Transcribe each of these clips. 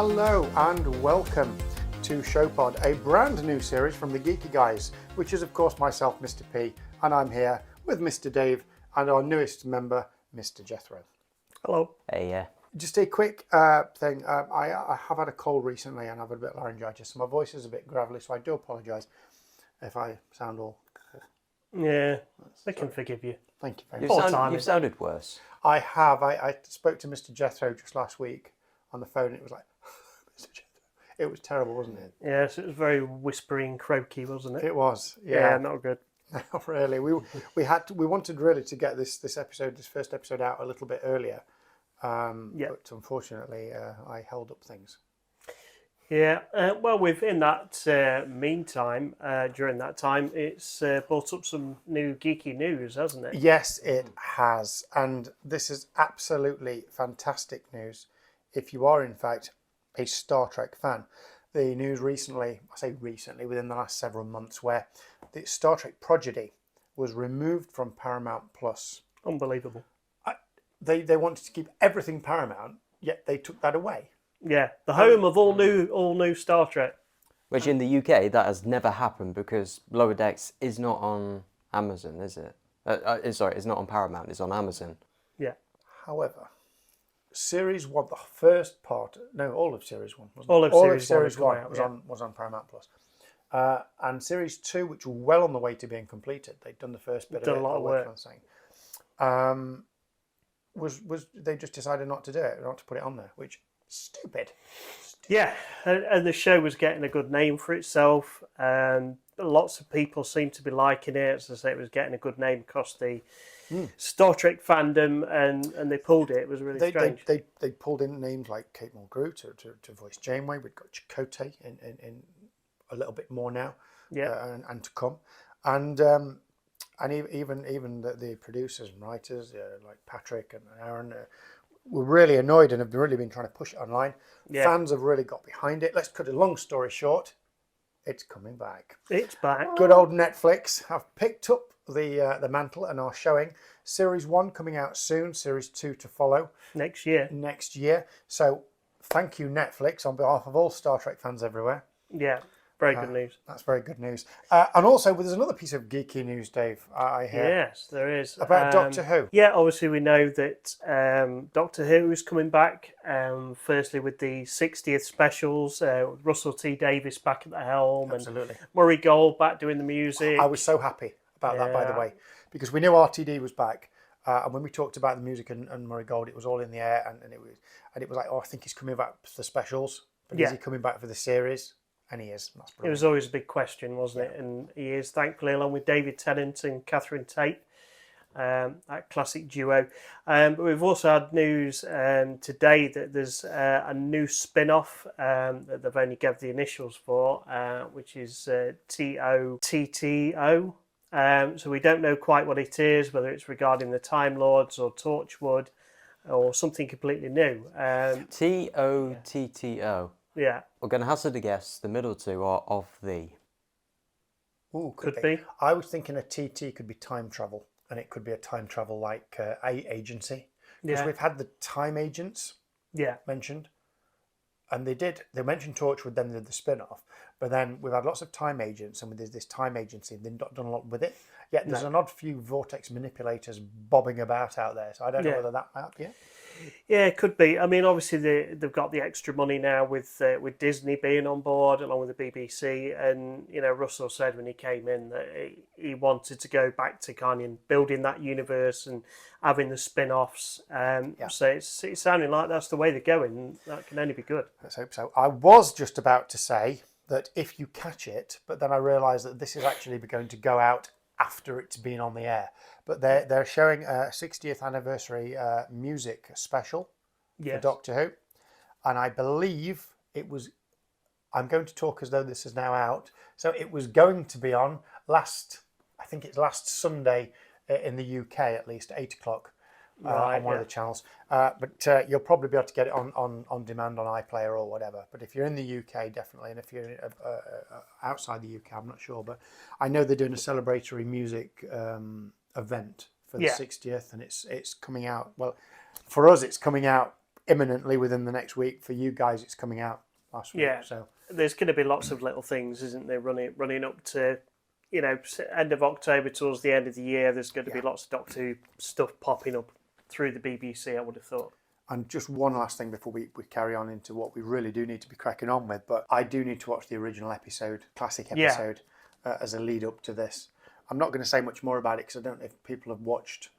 Hello and welcome to Showpod, a brand new series from the Geeky guys, which is of course myself, Mr. P, and I'm here with Mr. Dave and our newest member, Mr. Jethro. Hello. Hey, yeah. Just a quick thing. I have had a cold recently and I've had a bit of laryngitis, so my voice is a bit gravelly, so I do apologise if I sound all... Yeah, I can forgive you. Thank you very much. You've sounded worse. I have. I spoke to Mr. Jethro just last week on the phone, and it was like, Mr. Jethro. It was terrible, wasn't it? Yes, it was very whispery and croaky, wasn't it? It was. Yeah, not good. Not really. We wanted really to get this first episode out a little bit earlier. But unfortunately, I held up things. Yeah, well, within that meantime, during that time, it's brought up some new geeky news, hasn't it? Yes, it has. And this is absolutely fantastic news if you are, in fact, a Star Trek fan. The news recently, I say recently, within the last several months, where the Star Trek prodigy was removed from Paramount Plus. Unbelievable. They wanted to keep everything Paramount, yet they took that away. Yeah, the home of all new Star Trek. Which in the UK, that has never happened because Lower Decks is not on Amazon, is it? Sorry, it's not on Paramount, it's on Amazon. Yeah. However, Series 1, the first part, no, all of Series 1, wasn't it? All of Series 1 out, was on Paramount Plus. And Series 2, which were well on the way to being completed, they'd done the first bit of it. Done a lot of work. Was they just decided not to do it, not to put it on there, which stupid. Yeah, and the show was getting a good name for itself, and lots of people seem to be liking it. As I say, it was getting a good name across the Star Trek fandom, and they pulled it. It was really strange. They pulled in names like Kate Mulgrew to voice Janeway. We've got Chakotay in a little bit more now, and to come, and even the producers and writers like Patrick and Aaron were really annoyed and have really been trying to push it online. Yeah. Fans have really got behind it. Let's cut a long story short. It's coming back. It's back. Good old Netflix have picked up the mantle and are showing Series 1 coming out soon, Series 2 to follow. Next year. So thank you, Netflix, on behalf of all Star Trek fans everywhere. Yeah. Very good news. That's very good news. And also, there's another piece of geeky news, Dave, I hear. Yes, there is. About Doctor Who. Yeah, obviously we know that Doctor Who is coming back, firstly with the 60th specials, Russell T Davies back at the helm. Absolutely. And Murray Gold back doing the music. I was so happy about that, by the way, because we knew RTD was back. And when we talked about the music and Murray Gold, it was all in the air. And it was like, I think he's coming back for the specials. But is he coming back for the series? And he is. That's brilliant. It was always a big question, wasn't it? And he is, thankfully, along with David Tennant and Catherine Tate, that classic duo. But we've also had news today that there's a new spin-off that they've only given the initials for, which is TOTTO. So we don't know quite what it is, whether it's regarding the Time Lords or Torchwood or something completely new. TOTTO. Yeah. We're going to hazard a guess. The middle two are of the. Ooh, could be. I was thinking a TT could be time travel, and it could be a time travel like agency. Because we've had the time agents mentioned, and they mentioned Torchwood, then they did the spin-off. But then we've had lots of time agents, and there's this time agency, and they've not done a lot with it. Yet there's an odd few vortex manipulators bobbing about out there, so I don't know whether that might be it. Yeah, it could be. I mean, obviously they've got the extra money now with Disney being on board along with the BBC, and Russell said when he came in that he wanted to go back to kind of building that universe and having the spin-offs. So it's sounding like that's the way they're going. That can only be good. Let's hope so. I was just about to say that if you catch it, but then I realised that this is actually going to go out after it's been on the air. But they're showing a 60th anniversary music special for Doctor Who. And I believe I'm going to talk as though this is now out. So it was going to be on last Sunday in the UK, at least, 8 o'clock on one of the channels. But you'll probably be able to get it on demand on iPlayer or whatever. But if you're in the UK, definitely. And if you're outside the UK, I'm not sure. But I know they're doing a celebratory music event for the 60th, and it's coming out. Well, for us, it's coming out imminently within the next week. For you guys, it's coming out last week. Yeah. So There's going to be lots of little things, isn't there, running up to, end of October towards the end of the year. There's going to be lots of Doctor Who stuff popping up through the BBC, I would have thought. And just one last thing before we carry on into what we really do need to be cracking on with, but I do need to watch the original episode, classic episode, as a lead up to this. I'm not going to say much more about it because I don't know if people have watched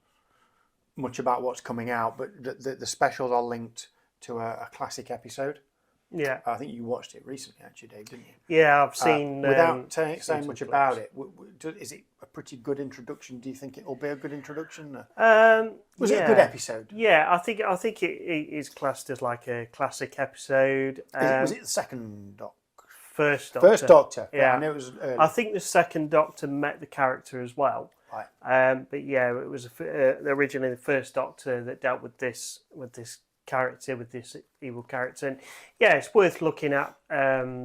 much about what's coming out, but the specials are linked to a classic episode. Yeah. I think you watched it recently, actually, Dave, didn't you? Yeah, I've seen... without saying some much clips. about it, is it a pretty good introduction? Do you think it will be a good introduction? Was it a good episode? Yeah, I think it is classed as like a classic episode. Was it the second Doctor? First Doctor. First Doctor. Yeah. I know it was early. I think the second Doctor met the character as well. Right. But yeah, it was originally the first Doctor that dealt with this character, with this evil character, and yeah, it's worth looking at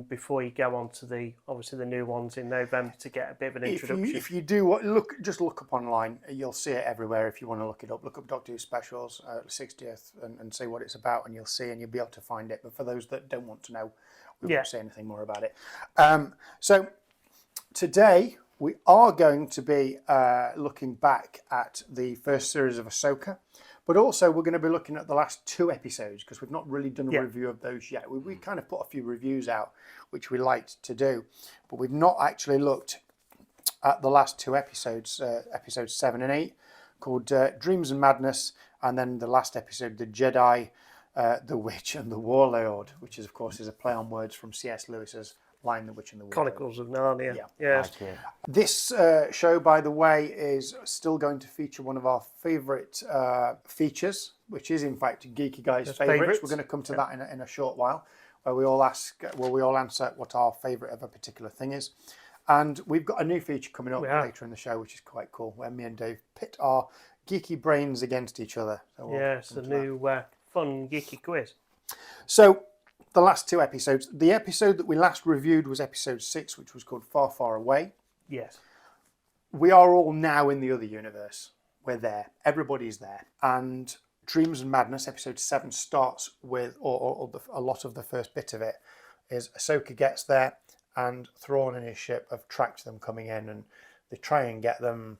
before you go on to the new ones in November to get a bit of an introduction. If you do just look up online, you'll see it everywhere. If you want to look it up, look up Doctor Who specials, 60th, and see what it's about, and you'll see, and you'll be able to find it. But for those that don't want to know, we won't say anything more about it. So today we are going to be looking back at the first series of Ahsoka. But also, we're going to be looking at the last 2 episodes because we've not really done a review of those yet. We kind of put a few reviews out, which we liked to do, but we've not actually looked at the last 2 episodes, episodes 7 and 8, called Dreams and Madness, and then the last episode, The Jedi, The Witch and the Warlord, which is, of course, is a play on words from C.S. Lewis's Lion, the Witch and the Warlord. Chronicles of Narnia. Yeah. Yes. This show, by the way, is still going to feature one of our favourite features, which is in fact Geeky Guy's favourites. We're going to come to that in a short while, where we all answer what our favourite of a particular thing is. And we've got a new feature coming up later in the show, which is quite cool, where me and Dave pit our geeky brains against each other. So Yes, a new fun geeky quiz. So the last 2 episodes. The episode that we last reviewed was episode 6, which was called Far, Far Away. Yes. We are all now in the other universe. We're there. Everybody's there. And Dreams and Madness, episode 7, starts with, a lot of the first bit of it, is Ahsoka gets there and Thrawn and his ship have tracked them coming in and they try and get them.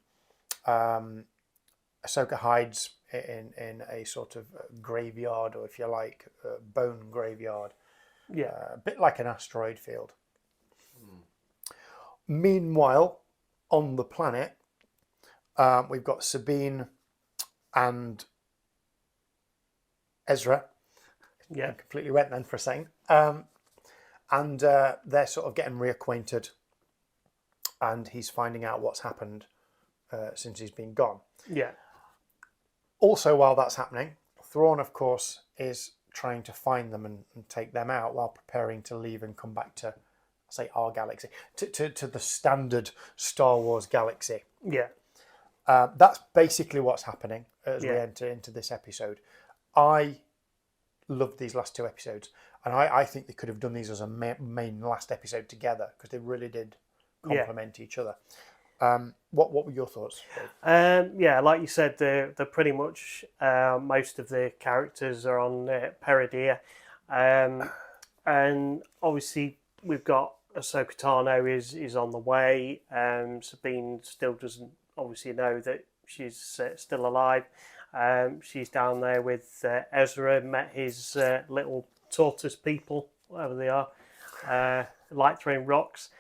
Ahsoka hides in a sort of graveyard, or if you like, a bone graveyard. Yeah. A bit like an asteroid field. Meanwhile, on the planet, we've got Sabine and Ezra. Yeah. I completely went then for a second. And they're sort of getting reacquainted, and he's finding out what's happened since he's been gone. Yeah. Also, while that's happening, Thrawn, of course, is trying to find them and take them out while preparing to leave and come back to, say, our galaxy, to the standard Star Wars galaxy. Yeah. That's basically what's happening as we enter into this episode. I loved these last 2 episodes, and I think they could have done these as a main last episode together because they really did complement each other. What were your thoughts, Dave? Yeah, like you said, they're pretty much most of the characters are on Peridea, and obviously we've got Ahsoka Tano is on the way. Sabine still doesn't obviously know that she's still alive. She's down there with Ezra, met his little tortoise people, whatever they are, like throwing rocks.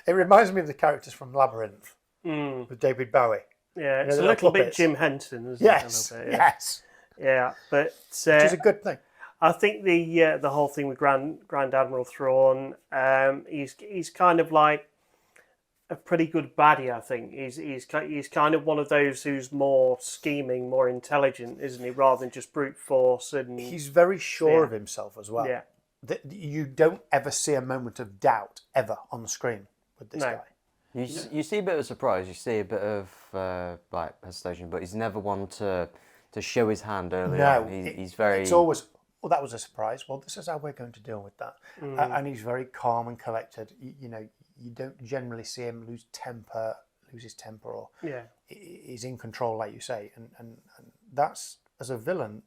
It reminds me of the characters from Labyrinth with David Bowie. Yeah, it's a little bit Jim Henson, isn't yes, it? Yes. Yeah, but which is a good thing. I think the whole thing with Grand Admiral Thrawn, he's kind of like a pretty good baddie. I think he's kind of one of those who's more scheming, more intelligent, isn't he? Rather than just brute force, and he's very sure of himself as well. Yeah, you don't ever see a moment of doubt ever on the screen with this guy. You see a bit of surprise. You see a bit of like hesitation, but he's never one to show his hand early on. He's very. It's always, well, that was a surprise. Well, this is how we're going to deal with that. And he's very calm and collected. You don't generally see him lose his temper, or he's in control, like you say. And that's, as a villain,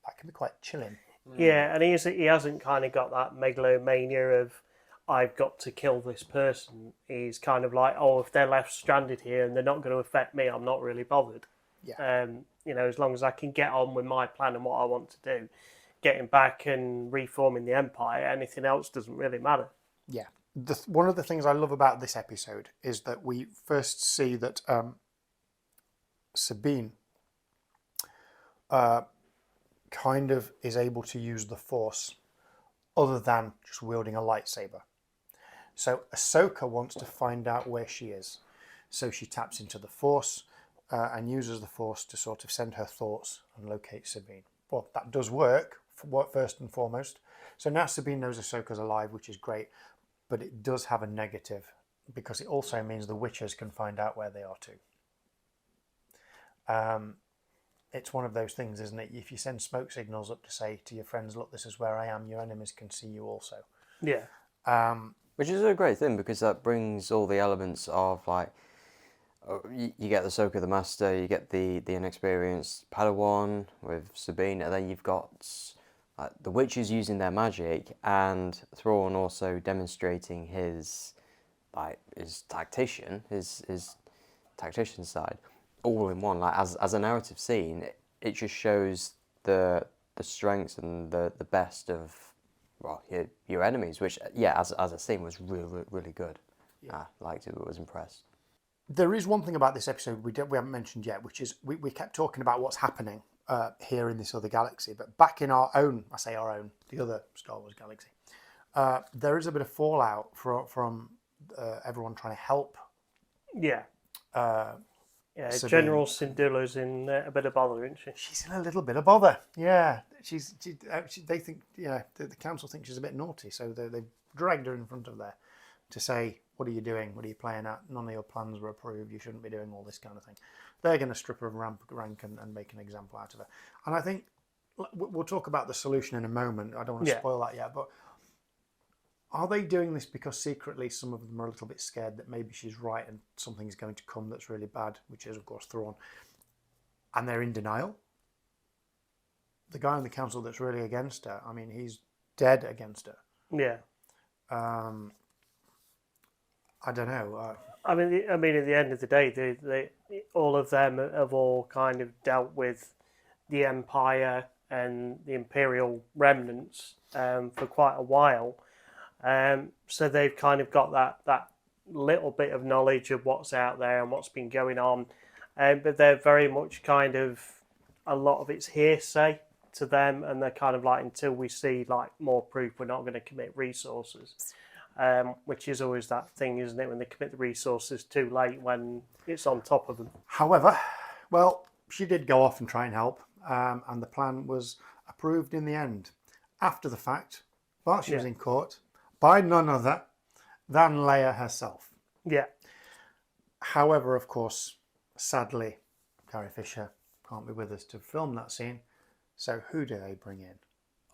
that can be quite chilling. Yeah, and he hasn't kind of got that megalomania of I've got to kill this person. He's kind of like, oh, if they're left stranded here and they're not going to affect me, I'm not really bothered. Yeah. As long as I can get on with my plan and what I want to do, getting back and reforming the Empire, anything else doesn't really matter. Yeah. One of the things I love about this episode is that we first see that Sabine kind of is able to use the Force other than just wielding a lightsaber. So Ahsoka wants to find out where she is. So she taps into the Force and uses the Force to sort of send her thoughts and locate Sabine. Well, that does work, first and foremost. So now Sabine knows Ahsoka's alive, which is great. But it does have a negative, because it also means the Witchers can find out where they are too. It's one of those things, isn't it? If you send smoke signals up to say to your friends, look, this is where I am, your enemies can see you also. Yeah. Which is a great thing, because that brings all the elements of, like, you get the Ahsoka the Master, you get the inexperienced Padawan with Sabine, and then you've got the witches using their magic, and Thrawn also demonstrating his tactician side, all in one. Like as a narrative scene, it just shows the strengths and the best of your enemies. Which as a scene was really good. Yeah. I liked it. I was impressed. There is one thing about this episode we haven't mentioned yet, which is we kept talking about what's happening here in this other galaxy, but back in our own, the other Star Wars galaxy, there is a bit of fallout from everyone trying to help. Yeah. Sabine. General Syndulla's in a bit of bother, isn't she? She's in a little bit of bother. Yeah, they think the council thinks she's a bit naughty, so they've dragged her in front of there to say, what are you doing? What are you playing at? None of your plans were approved. You shouldn't be doing all this kind of thing. They're going to strip her of rank and make an example out of her. And I think we'll talk about the solution in a moment. I don't want to spoil that yet. But are they doing this because secretly some of them are a little bit scared that maybe she's right and something's going to come that's really bad, which is, of course, Thrawn, and they're in denial? The guy on the council that's really against her, I mean, he's dead against her. Yeah. I don't know. I mean, at the end of the day, they all of them have all kind of dealt with the Empire and the Imperial remnants for quite a while. So they've kind of got that little bit of knowledge of what's out there and what's been going on. But they're very much kind of, a lot of it's hearsay to them, and they're kind of like, until we see like more proof, we're not going to commit resources. Which is always that thing, isn't it, when they commit the resources too late when it's on top of them. However, well, she did go off and try and help, and the plan was approved in the end, after the fact, while she was in court, by none other than Leia herself. Yeah. However, of course, sadly, Carrie Fisher can't be with us to film that scene, so who do they bring in?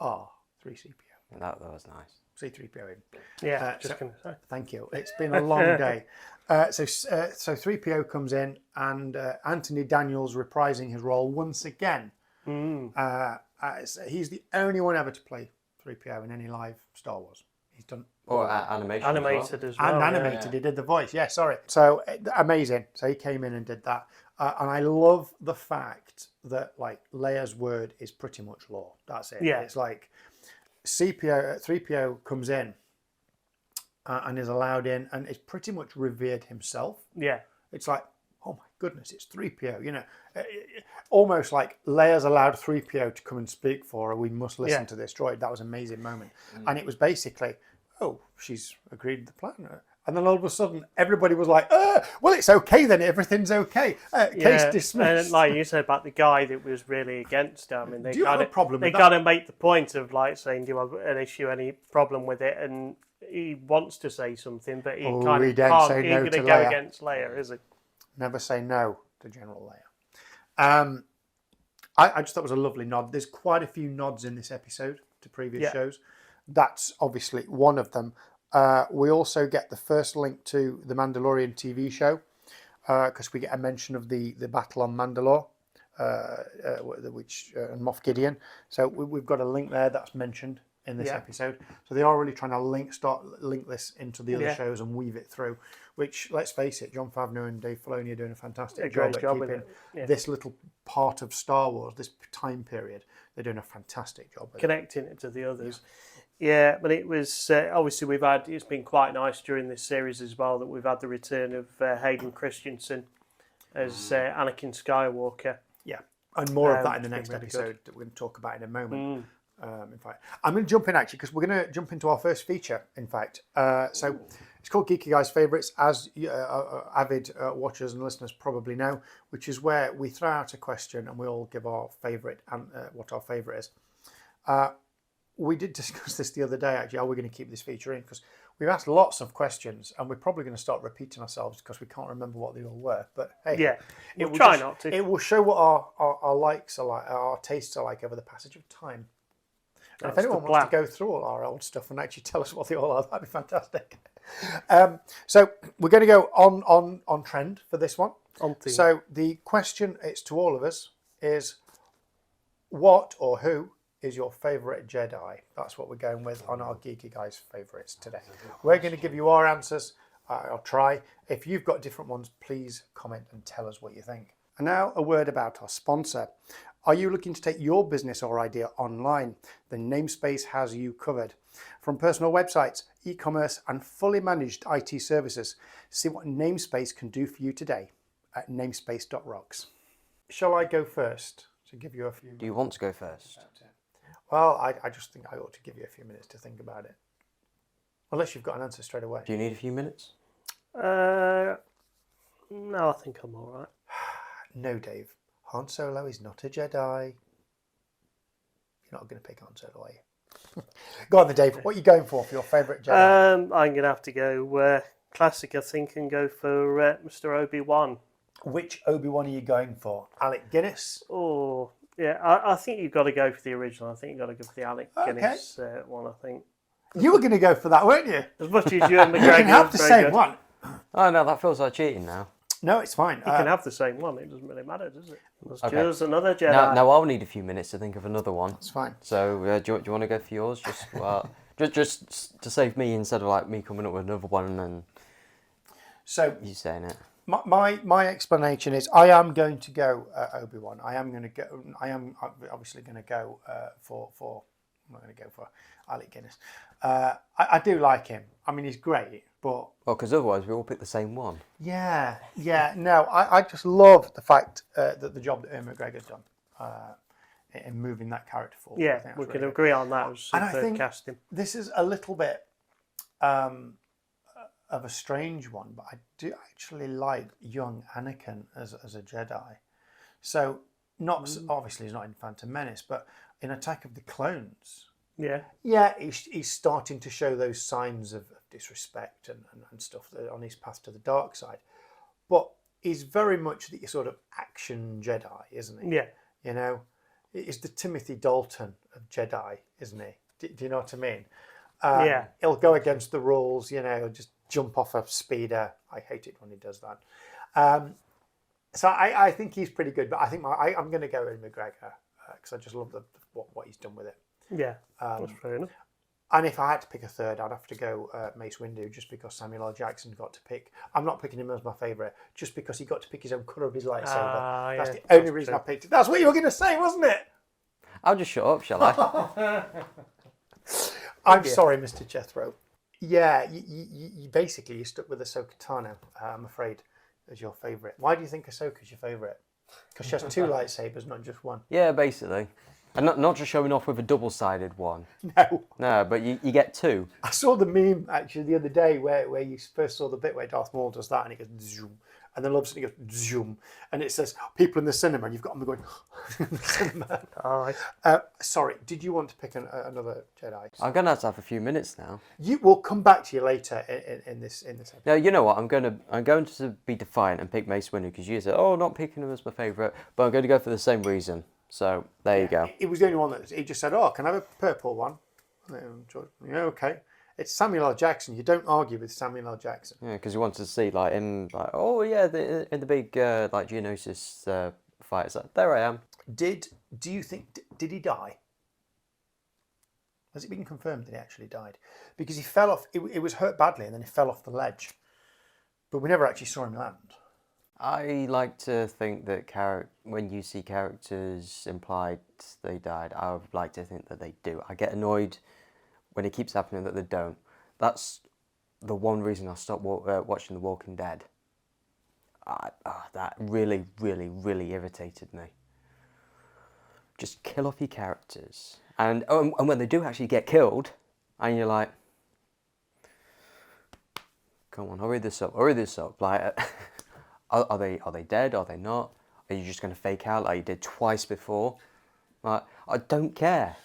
3CPO. That was nice. C-3PO in. Yeah, gonna say. Thank you. It's been a long day. So 3PO comes in, and Anthony Daniels reprising his role once again. He's the only one ever to play 3PO in any live Star Wars. He's done animation animated as well. And animated. He did the voice. Yeah, sorry. So amazing. So he came in and did that. And I love the fact that like Leia's word is pretty much law. That's it. Yeah. It's like 3PO comes in and is allowed in, and is pretty much revered himself. Yeah. It's like, oh my goodness, it's 3PO. Almost like Leia's allowed 3PO to come and speak for her. We must listen to this droid. That was an amazing moment. And it was basically, oh, she's agreed to the plan. And then all of a sudden, everybody was like, well, it's okay then. Everything's okay. Case dismissed. And like you said about the guy that was really against her, I mean, Do you have a problem they with that? got to make the point of like saying, do you have an issue, any problem with it? And he wants to say something, but he kind he of don't can't. say He's no going to to go Leia. against Leia, is he? Never say no to General Leia. I just thought it was a lovely nod. There's quite a few nods in this episode to previous shows. That's obviously one of them. We also get the first link to the Mandalorian TV show, because we get a mention of the battle on Mandalore and Moff Gideon. So we've got a link there that's mentioned in this Yeah. episode. So they are really trying to link this into the other Yeah. shows and weave it through. Which, let's face it, Jon Favreau and Dave Filoni are doing a fantastic A great job at job with keeping it. Yeah. this little part of Star Wars, this time period. They're doing a fantastic job with it. Connecting it to the others. Yeah, but it was obviously it's been quite nice during this series as well that we've had the return of Hayden Christensen as Anakin Skywalker. Yeah, and more of that in the it's next been really episode that we're going to talk about in a moment. In fact, I'm going to jump in actually because we're going to jump into our first feature. In fact, so it's called Geeky Guys Favourites, as avid watchers and listeners probably know, which is where we throw out a question and we all give our favourite and what our favourite is. We did discuss this the other day. Actually, are we going to keep this feature in? Because we've asked lots of questions and we're probably going to start repeating ourselves because we can't remember what they all were. But hey, Yeah, it we'll will try not to. It will show what our likes are like, our tastes are like over the passage of time. And if That's anyone the wants to plan. go through all our old stuff and actually tell us what they all are, that'd be fantastic. So we're going to go on trend for this one. On theme. So the question, it's to all of us, is what or who is your favourite Jedi? That's what we're going with on our Geeky Guys favourites today. We're going to give you our answers. I'll try. If you've got different ones, please comment and tell us what you think. And now a word about our sponsor. Are you looking to take your business or idea online? Then Namespace has you covered. From personal websites, e-commerce and fully managed IT services, see what Namespace can do for you today at namespace.rocks. Shall I go first to give you a few? Do you want to go first? Well, I just think I ought to give you a few minutes to think about it. Unless you've got an answer straight away. Do you need a few minutes? No, I think I'm all right. No, Dave. Han Solo is not a Jedi. You're not going to pick Han Solo, are you? Go on then, Dave. What are you going for your favourite Jedi? I'm going to have to go classic, I think, and go for Mr. Obi-Wan. Which Obi-Wan are you going for? Alec Guinness? Oh, yeah, I think you've got to go for the original. I think you've got to go for the Alec Guinness one, I think. You were going to go for that, weren't you? As much as you and McGregor You can have the very same good. one. Oh no, that feels like cheating now. No, it's fine. You can have the same one. It doesn't really matter, does it? It's Okay. just another Jedi. Now I'll need a few minutes to think of another one. It's fine. So do you want to go for yours? Just to save me instead of like me coming up with another one and then So you saying it. my explanation is I am going to go Obi-Wan. I am obviously going to go for. I'm not going to go for Alec Guinness. I do like him. I mean, he's great, but Well, because otherwise we all pick the same one. yeah. No, I just love the fact that the job that Ewan McGregor's done in moving that character forward. I Yeah, think we that's can really agree on that. It was And I superb think- casting. good. This is a little bit of a strange one, but I do actually like young Anakin as a Jedi. So not obviously he's not in Phantom Menace, but in Attack of the Clones. Yeah, Yeah, he's starting to show those signs of disrespect and stuff on his path to the dark side. But he's very much the sort of action Jedi, isn't he? yeah. You know, he's the Timothy Dalton of Jedi, isn't he? Do you know what I mean? Yeah. He'll go against the rules, you know, just jump off a speeder. I hate it when he does that. So I think he's pretty good, but I think I'm going to go with McGregor because I just love what he's done with it. Yeah, that's fair enough. And if I had to pick a third, I'd have to go Mace Windu, just because Samuel L. Jackson got to pick. I'm not picking him as my favourite, just because he got to pick his own colour of his lightsaber. That's yeah, the only that's reason true. I picked it. That's what you were going to say, wasn't it? I'll just shut up, shall I? I'm sorry, Mr. Jethro. Yeah, you basically you stuck with Ahsoka Tano, I'm afraid, as your favourite. Why do you think Ahsoka's your favourite? Because she has two lightsabers, not just one. Yeah, basically. And not just showing off with a double-sided one. No. No, but you get two. I saw the meme actually the other day where you first saw the bit where Darth Maul does that and he goes zoom, and then all of a sudden he goes zoom, and it says people in the cinema, and you've got them going in the cinema. Aye. Sorry, did you want to pick another Jedi? I'm going to have a few minutes now. We'll come back to you later in this episode. No, you know what? I'm going to be defiant and pick Mace Windu because you said, "Oh, not picking him as my favourite," but I'm going to go for the same reason. So there you go. It was the only one that he just said, "Oh, can I have a purple one?" Yeah, okay. It's Samuel L. Jackson. You don't argue with Samuel L. Jackson. Yeah, because you wanted to see like him, like, oh yeah, in the big like Geonosis fight. It's like, there I am. Do you think, did he die? Has it been confirmed that he actually died? Because he fell off, it was hurt badly and then he fell off the ledge. But we never actually saw him land. I like to think that when you see characters implied they died, I would like to think that they do. I get annoyed when it keeps happening that they don't. That's the one reason I stopped watching The Walking Dead. That really, really, really irritated me. Just kill off your characters. And when they do actually get killed, and you're like, come on, hurry this up. Like, are they dead? Are they not? Are you just going to fake out like you did twice before? Like, I don't care.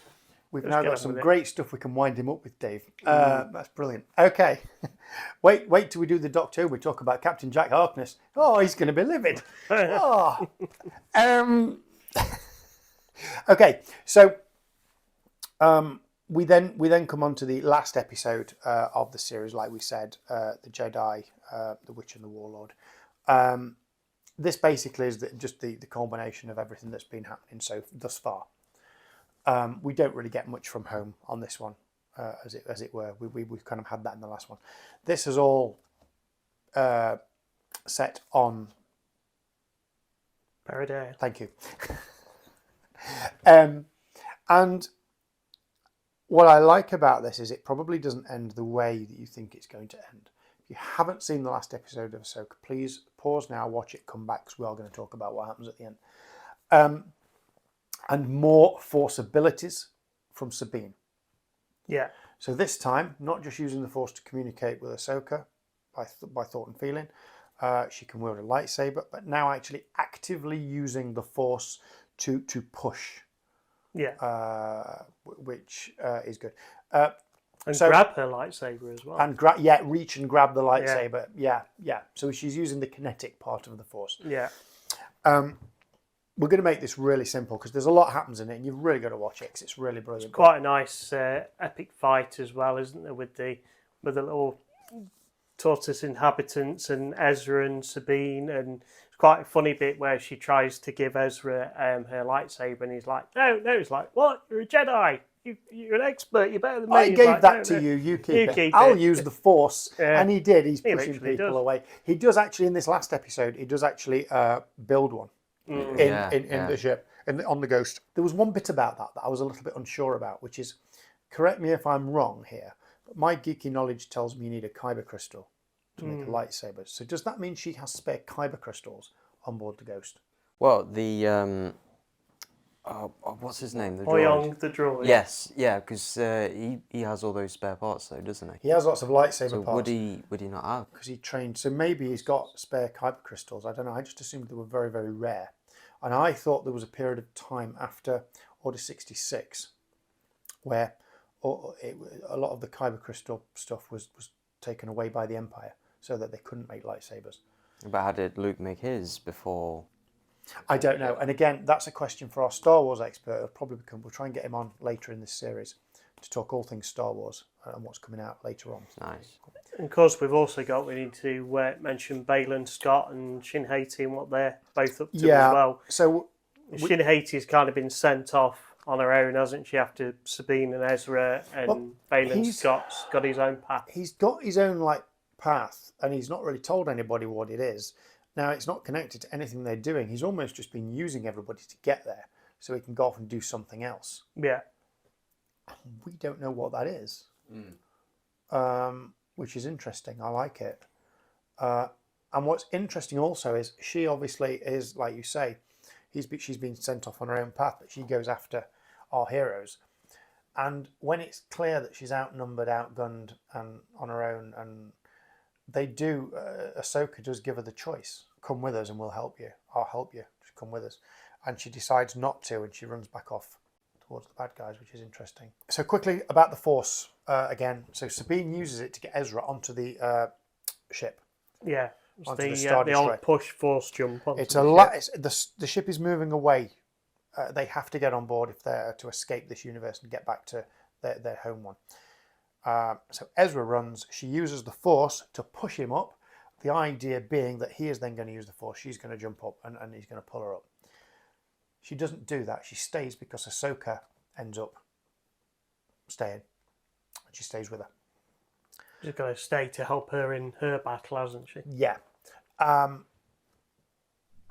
We've Just now get got on some with it. great stuff we can wind him up with, Dave. That's brilliant. Okay. Wait till we do the Doctor Who. We talk about Captain Jack Harkness. Oh, he's going to be livid. Oh. Okay, so we then come on to the last episode of the series, like we said, the Jedi, the Witch and the Warlord. This basically is just the culmination of everything that's been happening thus far. We don't really get much from home on this one, as it were. We've kind of had that in the last one. This is all set on. Paradise. Thank you. And what I like about this is it probably doesn't end the way that you think it's going to end. If you haven't seen the last episode of Ahsoka, please pause now, watch it, come back, because we are going to talk about what happens at the end. And more Force abilities from Sabine. Yeah. So this time, not just using the Force to communicate with Ahsoka by thought and feeling, she can wield a lightsaber, but now actually actively using the Force to push. Yeah. Which is good. And grab her lightsaber as well. And reach and grab the lightsaber. Yeah. So she's using the kinetic part of the Force. Yeah. We're going to make this really simple because there's a lot happens in it, and you've really got to watch it because it's really brilliant. It's quite a nice epic fight as well, isn't there, with the little tortoise inhabitants and Ezra and Sabine, and it's quite a funny bit where she tries to give Ezra her lightsaber, and he's like, no, he's like, what? You're a Jedi. You're an expert. You're better than me. I He's gave like, that no, to no. you. You keep it. keep I'll it. use the Force, and he did. He's He pushing literally people does. away. He does actually in this last episode. He does actually build one in the ship on the Ghost. There was one bit about that I was a little bit unsure about, which is, correct me if I'm wrong here, but my geeky knowledge tells me you need a kyber crystal to make a lightsaber. So does that mean she has spare kyber crystals on board the Ghost? Well, the what's his name? The Oyong droid. the droid. Yes, yeah, because he has all those spare parts, though, doesn't he? He has lots of lightsaber So parts. would he not have? Because he trained, so maybe he's got spare kyber crystals. I don't know. I just assumed they were very, very rare, and I thought there was a period of time after Order 66 where a lot of the kyber crystal stuff was taken away by the Empire, so that they couldn't make lightsabers. But how did Luke make his before? I don't know. And again, that's a question for our Star Wars expert. We'll try and get him on later in this series to talk all things Star Wars and what's coming out later on. Nice. And of course, we need to mention Baylan Scott and Shin Haiti and what they're both up to as well. So Shin Haiti's kind of been sent off on her own, hasn't she, after Sabine and Ezra, and Baylan Scott's got his own path. He's got his own path, and he's not really told anybody what it is. Now, it's not connected to anything they're doing. He's almost just been using everybody to get there so he can go off and do something else. Yeah. We don't know what that is, which is interesting. I like it. And what's interesting also is she obviously is, like you say, she's been sent off on her own path, but she goes after our heroes. And when it's clear that she's outnumbered, outgunned, and on her own, and they do, Ahsoka does give her the choice. Come with us and we'll help you. I'll help you. Just come with us. And she decides not to, and she runs back off towards the bad guys, which is interesting. So quickly about the Force again. So Sabine uses it to get Ezra onto the ship. Yeah. Onto the The Star old Destroyer. push Force jump. It's a lot. The ship is moving away. They have to get on board if they're to escape this universe and get back to their home one. So Ezra runs. She uses the Force to push him up. The idea being that he is then going to use the Force. She's going to jump up and he's going to pull her up. She doesn't do that. She stays because Ahsoka ends up staying. And she stays with her. She's got to stay to help her in her battle, hasn't she? Yeah. And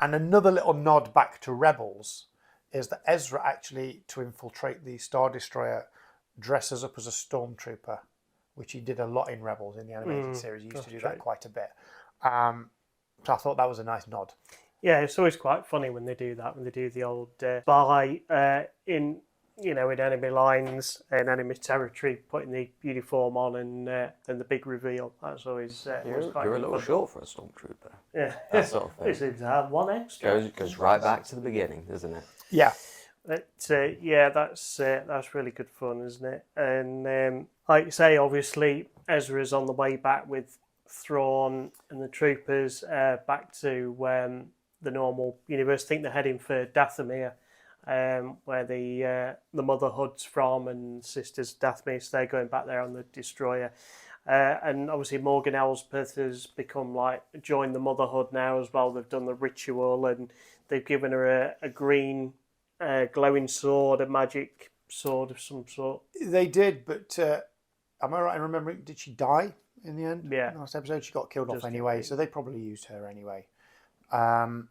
another little nod back to Rebels is that Ezra actually, to infiltrate the Star Destroyer, dresses up as a stormtrooper, which he did a lot in Rebels in the animated series. He used to do that quite a bit. So I thought that was a nice nod. Yeah, it's always quite funny when they do that, when they do the old spy in enemy lines and enemy territory, putting the uniform on and the big reveal. That's always, quite You're a little fun. short for a stormtrooper. Yeah, That sort of thing. It seems to have one extra. Goes right back to the beginning, doesn't it? Yeah. But, that's really good fun, isn't it? And like you say, obviously Ezra's on the way back with Thrawn and the troopers back to the normal universe. I think they're heading for Dathomir, where the Motherhood's from, and sisters Dathomir, so they're going back there on the destroyer. And obviously Morgan Elsbeth has become joined the Motherhood now as well. They've done the ritual and they've given her a green glowing sword, a magic sword of some sort. They did, but am I right in remembering, did she die in the end? Yeah. In the last episode, she got killed off Just anyway, so they probably used her anyway. And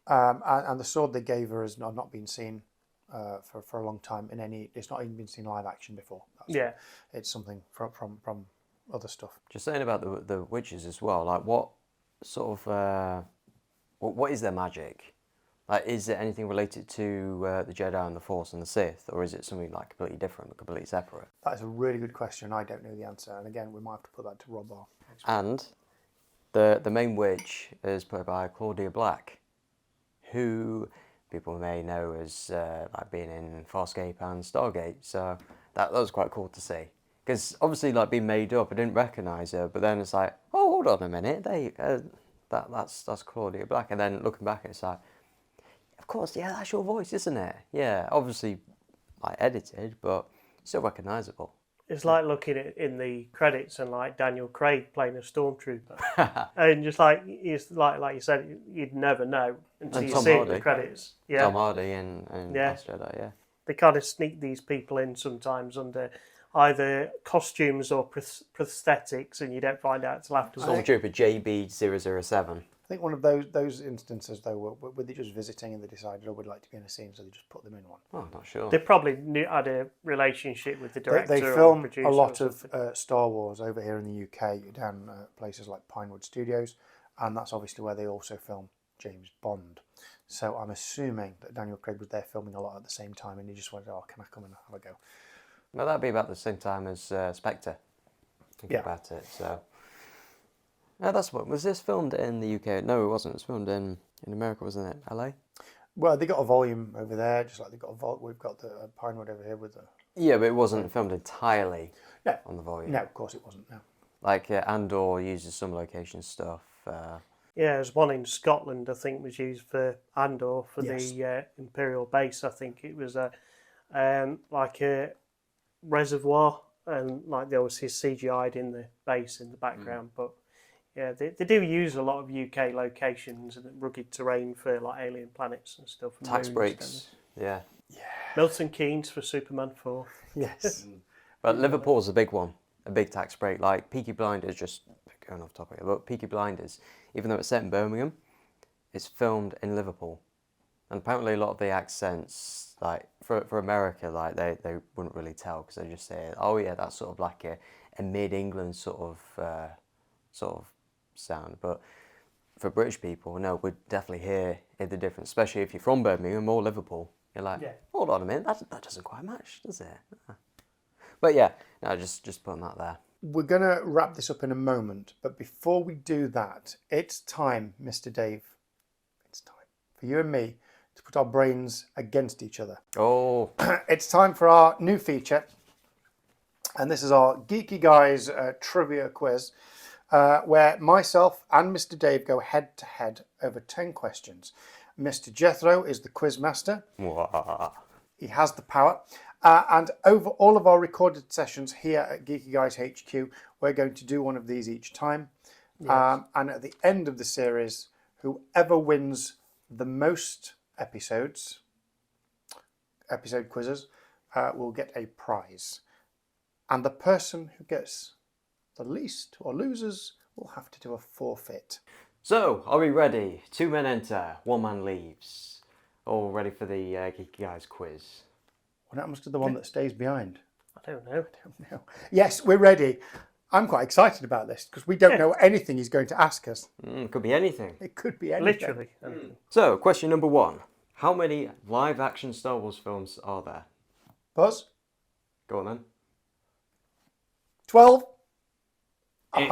the sword they gave her has not been seen for a long time in any. It's not even been seen live action before. It's something from other stuff. Just saying about the witches as well. Like, what sort of what is their magic? Like, is it anything related to the Jedi and the Force and the Sith, or is it something completely different, completely separate? That is a really good question. I don't know the answer, and again, we might have to put that to Rob. And the main witch is played by Claudia Black, who people may know as being in Farscape and Stargate. So that was quite cool to see. Because obviously, being made up, I didn't recognise her, but then it's oh, hold on a minute, that's Claudia Black, and then looking back, it's of course, yeah, that's your voice, isn't it? Yeah, obviously, edited, but still recognisable. It's like looking at in the credits and Daniel Craig playing a stormtrooper, and just like you said, you'd never know until you see it in the credits. Yeah, Tom Hardy and Last Jedi, yeah. They kind of sneak these people in sometimes under either costumes or prosthetics, and you don't find out until afterwards. Stormtrooper JB007. I think one of those instances, though, were they just visiting and they decided, we'd like to be in a scene, so they just put them in one. Oh, I'm not sure. They probably had a relationship with the director. They film a lot of Star Wars over here in the UK, down places like Pinewood Studios, and that's obviously where they also film James Bond. So I'm assuming that Daniel Craig was there filming a lot at the same time, and he just went, can I come and have a go? Well, that'd be about the same time as Spectre. Think about it, so... No, that's what was this filmed in the UK? No, it wasn't. It was filmed in America, wasn't it? LA. Well, they got a volume over there, just like they got a we've got the Pinewood over here with the. Yeah, but it wasn't filmed entirely on the volume. No, of course it wasn't. No. Andor uses some location stuff. Yeah, there's one in Scotland. I think was used for Andor for the Imperial base. I think it was a reservoir, and they obviously CGI'd in the base in the background, but. Yeah, they do use a lot of UK locations and rugged terrain for alien planets and stuff. Tax breaks, yeah. Milton Keynes for Superman 4. Yes. But Liverpool's a big one, a big tax break. Peaky Blinders, just going off topic, but Peaky Blinders, even though it's set in Birmingham, it's filmed in Liverpool. And apparently a lot of the accents, for America, they wouldn't really tell because they just say, oh yeah, that's sort of a mid-England sort of sound, but for British people, no, we'd definitely hear the difference, especially if you're from Birmingham or Liverpool. You're hold on a minute, that doesn't quite match, does it? But yeah, no, just putting that there. We're going to wrap this up in a moment, but before we do that, it's time, Mr. Dave, it's time for you and me to put our brains against each other. Oh. It's time for our new feature, and this is our Geeky Guys trivia quiz. Where myself and Mr. Dave go head to head over 10 questions. Mr. Jethro is the quiz master. He has the power. And over all of our recorded sessions here at Geeky Guys HQ, we're going to do one of these each time. Yes. And at the end of the series, whoever wins the most episode quizzes will get a prize. And the person who gets the least or loses will have to do a forfeit. So, are we ready? 2 men enter, 1 man leaves. All ready for the Geeky Guys quiz? What happens to the one that stays behind? I don't know. No. Yes, we're ready. I'm quite excited about this because we don't know anything he's going to ask us. Could be anything. It could be anything. Literally. Anything. So, question number 1. How many live-action Star Wars films are there? Buzz? Go on then. 12? I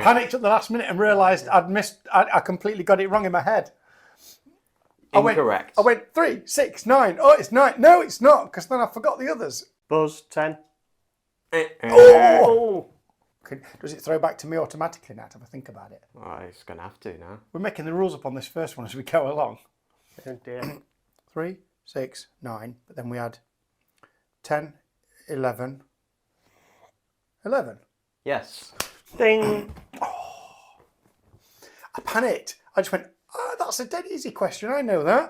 panicked at the last minute and realised I completely got it wrong in my head. Incorrect. I went 3, 6, 9. Oh, it's 9. No, it's not, because then I forgot the others. Buzz, 10. Oh! Does it throw back to me automatically now? Have I think about it? Oh, it's going to have to now. We're making the rules up on this first one as we go along. Oh dear. 3, 6, 9. But then we had 10, 11. 11. Yes. Ding. I panicked. I just went, oh, that's a dead easy question. I know that.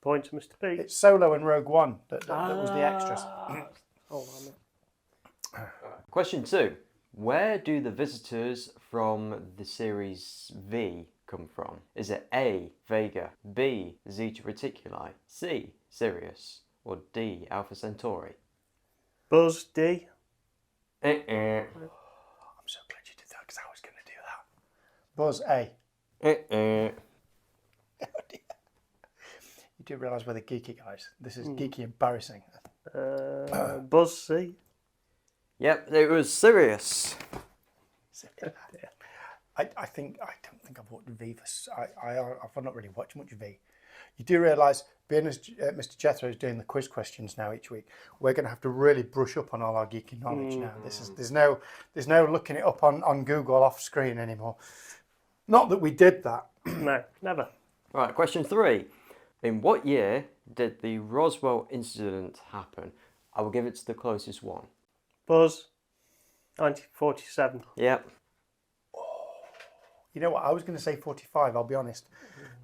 Point to Mr. P. It's Solo and Rogue One that was the extras. Hold on. Question 2. Where do the visitors from the series V come from? Is it A, Vega, B, Zeta Reticuli, C, Sirius, or D, Alpha Centauri? Buzz, D. I'm so glad you did that because I was going to do that. Buzz, A. You do realise we're the geeky guys. This is geeky embarrassing. Buzz, C. Yep, it was Sirius. I don't think I've watched V for. I've not really watched much V. You do realise, being as Mr. Jethro is doing the quiz questions now each week, we're going to have to really brush up on all our geeky knowledge now. There's no looking it up on Google off screen anymore. Not that we did that. No, never. Right, question 3. In what year did the Roswell incident happen? I will give it to the closest one. Buzz, 1947. Yep. You know what? I was going to say 45. I'll be honest.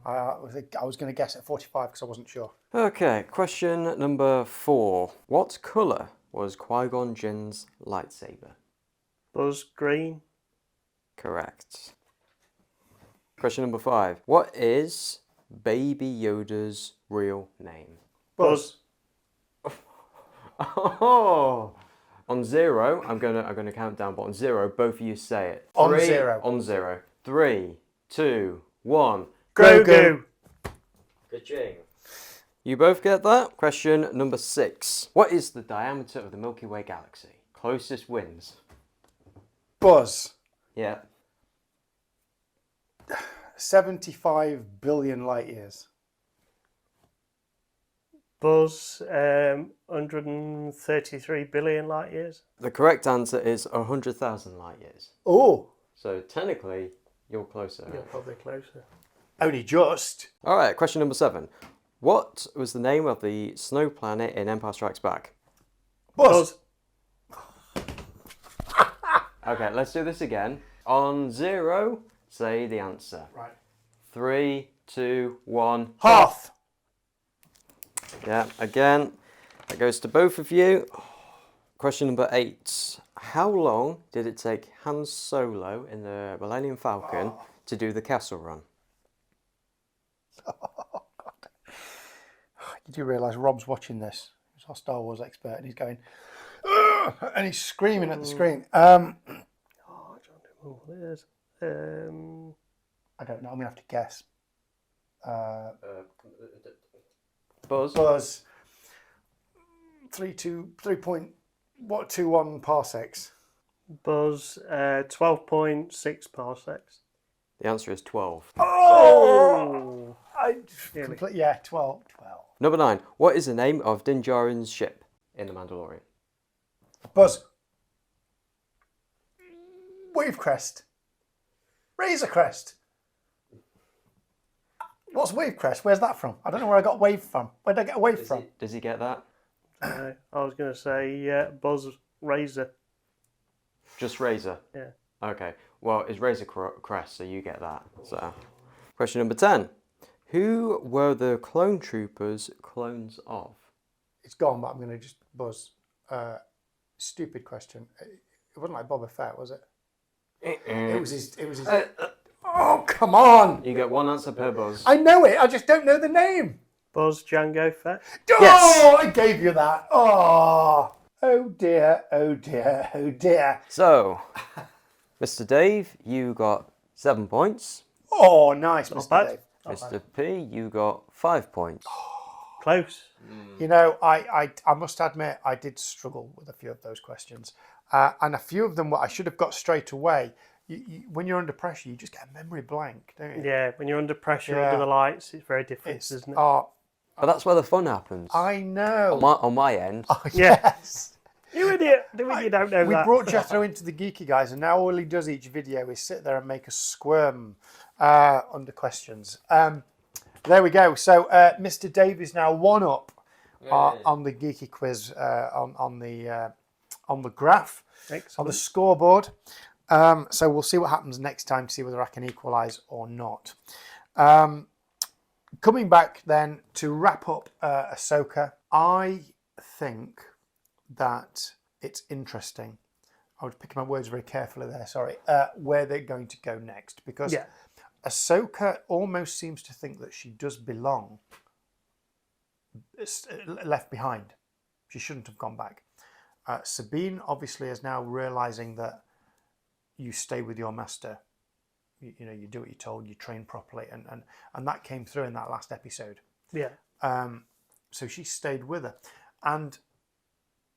I was going to guess at 45 because I wasn't sure. Okay, question number 4. What colour was Qui-Gon Jinn's lightsaber? Buzz, green. Correct. Question number 5. What is Baby Yoda's real name? Buzz. Oh! On 0, I'm gonna count down, but on 0, both of you say it. On 0. On 0. 3, 2, 1. Grogu. Good job. You both get that? Question number 6. What is the diameter of the Milky Way galaxy? Closest wins. Buzz. Yeah. 75 billion light years. Buzz, 133 billion light years. The correct answer is 100,000 light years. Oh, So technically, you're closer. You're probably closer. only just. All right, question number 7. What was the name of the snow planet in Empire Strikes Back? Buzz. Okay, let's do this again. On 0, say the answer. Right. 3, 2, 1. Half. Yeah, again, that goes to both of you. Question number 8. How long did it take Han Solo in the Millennium Falcon to do the castle run? Oh, God. You do realise Rob's watching this. He's our Star Wars expert and he's going, "Ugh!" and he's screaming at the screen. Oh, I don't know what it is. I don't know. I'm going to have to guess. Buzz? Buzz. 3.21 parsecs. Buzz, 12.6 parsecs. The answer is 12. Oh! Yeah, 12. Number 9. What is the name of Din Djarin's ship in The Mandalorian? Buzz. Wavecrest. Razorcrest. What's Wavecrest? Where's that from? I don't know where I got wave from. Where did I get a wave from? Does he get that? I was going to say Buzz Razor. Just Razor? Yeah. Okay. Well, it's Razor Crest, so you get that. So, question number 10. Who were the clone troopers clones of? It's gone, but I'm going to just buzz. Stupid question. It wasn't like Boba Fett, was it? It was his. It was his. Oh, come on! You get one answer per buzz. I know it. I just don't know the name. Buzz Jango Fett. Oh, I gave you that. Oh dear. Oh dear. Oh dear. So, Mr. Dave, you got 7 points. Oh, nice, Mr. bad. Dave. Mr. P, you got 5 points. Close. You know, I must admit, I did struggle with a few of those questions. And a few of them I should have got straight away. When you're under pressure, you just get a memory blank, don't you? Yeah, when you're under pressure, Yeah. under the lights, it's very different, isn't it? But that's where the fun happens. I know. On my end. Oh, Yeah. yes. You idiot! You don't know We that. brought Jethro into the Geeky guys, and now all he does each video is sit there and make us squirm under questions. There we go. So Mr. Dave is now 1 up on the Geeky quiz on the graph, Excellent. on the scoreboard. So we'll see what happens next time to see whether I can equalise or not. Coming back then to wrap up Ahsoka, I think that it's interesting. I was picking my words very carefully there, sorry, where they're going to go next. Because Ahsoka almost seems to think that she does belong left behind. She shouldn't have gone back. Sabine obviously is now realising that you stay with your master. You know, you do what you're told, you train properly. And that came through in that last episode. Yeah. So she stayed with her. And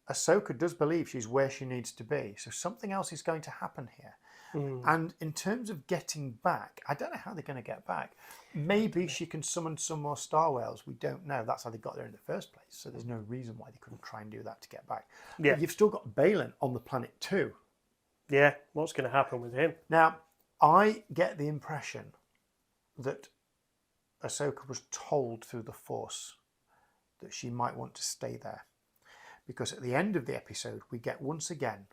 Ahsoka does believe she's where she needs to be. So something else is going to happen here. And in terms of getting back, I don't know how they're going to get back. Maybe she can summon some more Star Whales. We don't know. That's how they got there in the first place. So there's no reason why they couldn't try and do that to get back. Yeah. But you've still got Balin on the planet too. Yeah. What's going to happen with him? Now, I get the impression that Ahsoka was told through the Force that she might want to stay there. Because at the end of the episode, we get once again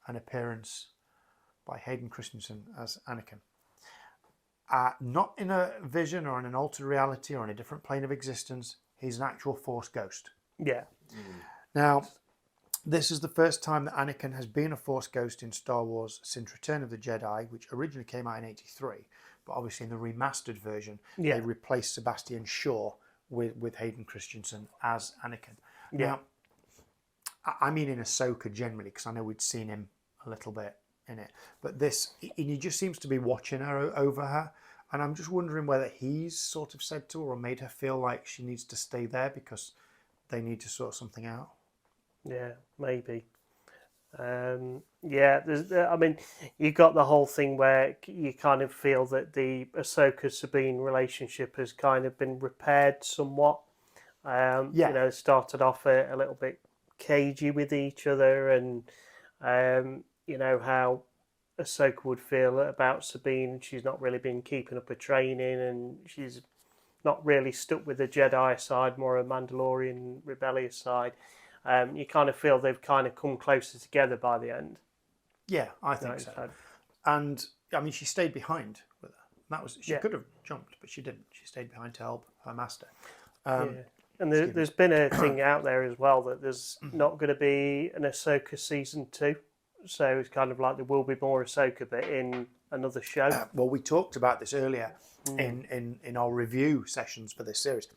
an appearance by Hayden Christensen as Anakin. Not in a vision or in an altered reality or in a different plane of existence. He's an actual Force ghost. Yeah. Now, this is the first time that Anakin has been a Force ghost in Star Wars since Return of the Jedi, which originally came out in '83. But obviously in the remastered version, they replaced Sebastian Shaw with Hayden Christensen as Anakin. Yeah. Now, I mean in Ahsoka generally, because I know we'd seen him a little bit in it. But this, he just seems to be watching her over her. And I'm just wondering whether he's sort of said to her or made her feel like she needs to stay there because they need to sort something out. Yeah, maybe. I mean, you got the whole thing where you kind of feel that the Ahsoka-Sabine relationship has kind of been repaired somewhat. You know, started off a little bit cagey with each other, and you know how Ahsoka would feel about Sabine. She's not really been keeping up her training, and she's not really stuck with the Jedi side, more a Mandalorian rebellious side. You kind of feel they've kind of come closer together by the end. Yeah, I think so. And I mean, she stayed behind with her. That was she could have jumped, but she didn't. She stayed behind to help her master. And there's been a thing out there as well that there's not going to be an Ahsoka season 2. So it's kind of like there will be more Ahsoka, but in another show. Well, we talked about this earlier in our review sessions for this series.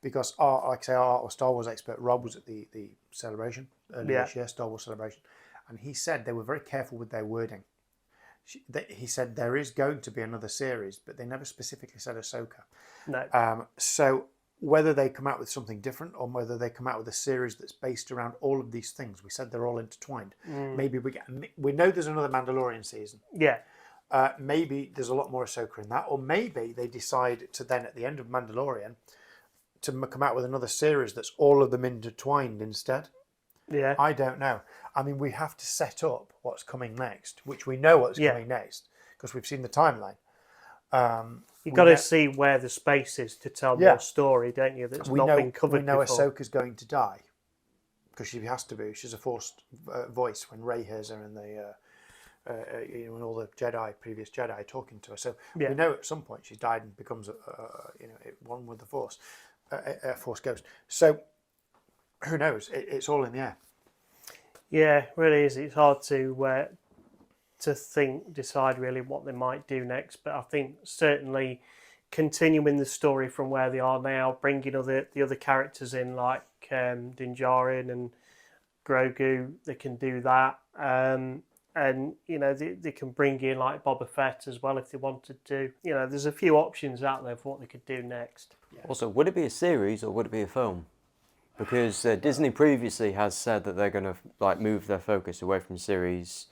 Because, our Star Wars expert, Rob, was at the celebration earlier this year, Star Wars celebration, and he said they were very careful with their wording. He said there is going to be another series, but they never specifically said Ahsoka. No. So whether they come out with something different or whether they come out with a series that's based around all of these things, we said they're all intertwined. Maybe we know there's another Mandalorian season. Yeah. Maybe there's a lot more Ahsoka in that, or maybe they decide to then at the end of Mandalorian to come out with another series that's all of them intertwined instead. Yeah. I don't know. I mean, we have to set up what's coming next, which we know what's coming next because we've seen the timeline. You've got to see where the space is to tell more story, don't you? That's not been covered We know before. Ahsoka's going to die because she has to be. She's a forced voice when Rey hears her in and all the previous Jedi talking to her. So Yeah. we know at some point she's died and becomes one with the Force, a Force ghost. So who knows? It's all in the air. Yeah, it really is. It's hard to decide really what they might do next. But I think certainly continuing the story from where they are now, bringing the other characters in like Din Djarin and Grogu, they can do that. And they can bring in like Boba Fett as well if they wanted to. There's a few options out there for what they could do next. Yeah. Also, would it be a series or would it be a film? Because Disney previously has said that they're going to like move their focus away from series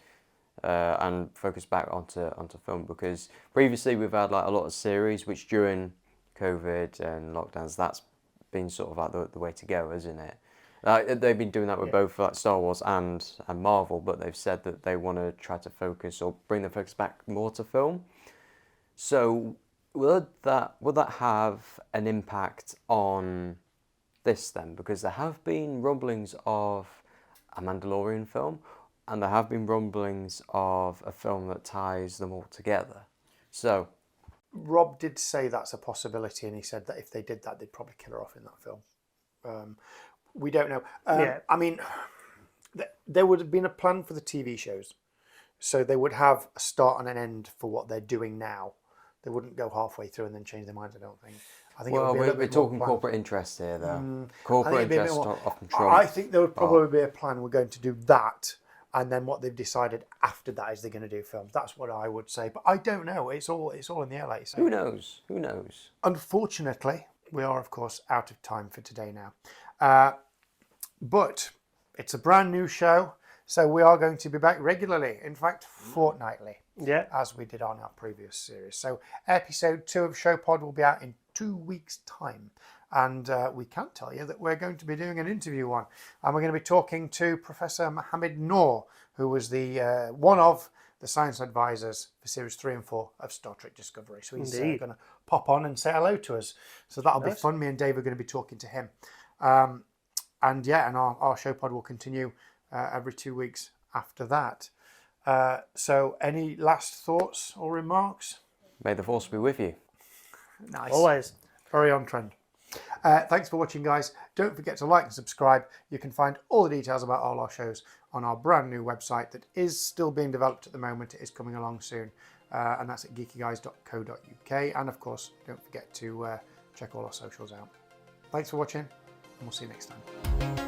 and focus back onto film. Because previously we've had like a lot of series, which during COVID and lockdowns, that's been sort of like the way to go, isn't it? They've been doing that with both like Star Wars and Marvel, but they've said that they want to try to focus or bring the focus back more to film. So will that have an impact on this then? Because there have been rumblings of a Mandalorian film, and there have been rumblings of a film that ties them all together. So Rob did say that's a possibility, and he said that if they did that, they'd probably kill her off in that film. We don't know. I mean, there would have been a plan for the TV shows, so they would have a start and an end for what they're doing now. They wouldn't go halfway through and then change their minds, I don't think. I think we're talking corporate interests here, though. Corporate interests often trump. I think there would probably be a plan. We're going to do that, and then what they've decided after that is they're going to do films. That's what I would say, but I don't know. It's all in the air, like you say. Who knows? Who knows? Unfortunately, we are of course out of time for today now, but it's a brand new show, so we are going to be back regularly. In fact, fortnightly. Yeah, as we did on our previous series. So episode 2 of Showpod will be out in 2 weeks' time. And we can tell you that we're going to be doing an interview one. And we're going to be talking to Professor Mohammed Noor, who was the one of the science advisors for series 3 and 4 of Star Trek Discovery. So he's going to pop on and say hello to us. So that'll be fun. Me and Dave are going to be talking to him. And our Showpod will continue every 2 weeks after that. So any last thoughts or remarks? May the Force be with you. Nice. always. Very on trend. Thanks for watching, guys. Don't forget to like and subscribe. You can find all the details about all our shows on our brand new website that is still being developed at the moment. It is coming along soon. And that's at geekyguys.co.uk. And of course, don't forget to check all our socials out. Thanks for watching, and we'll see you next time.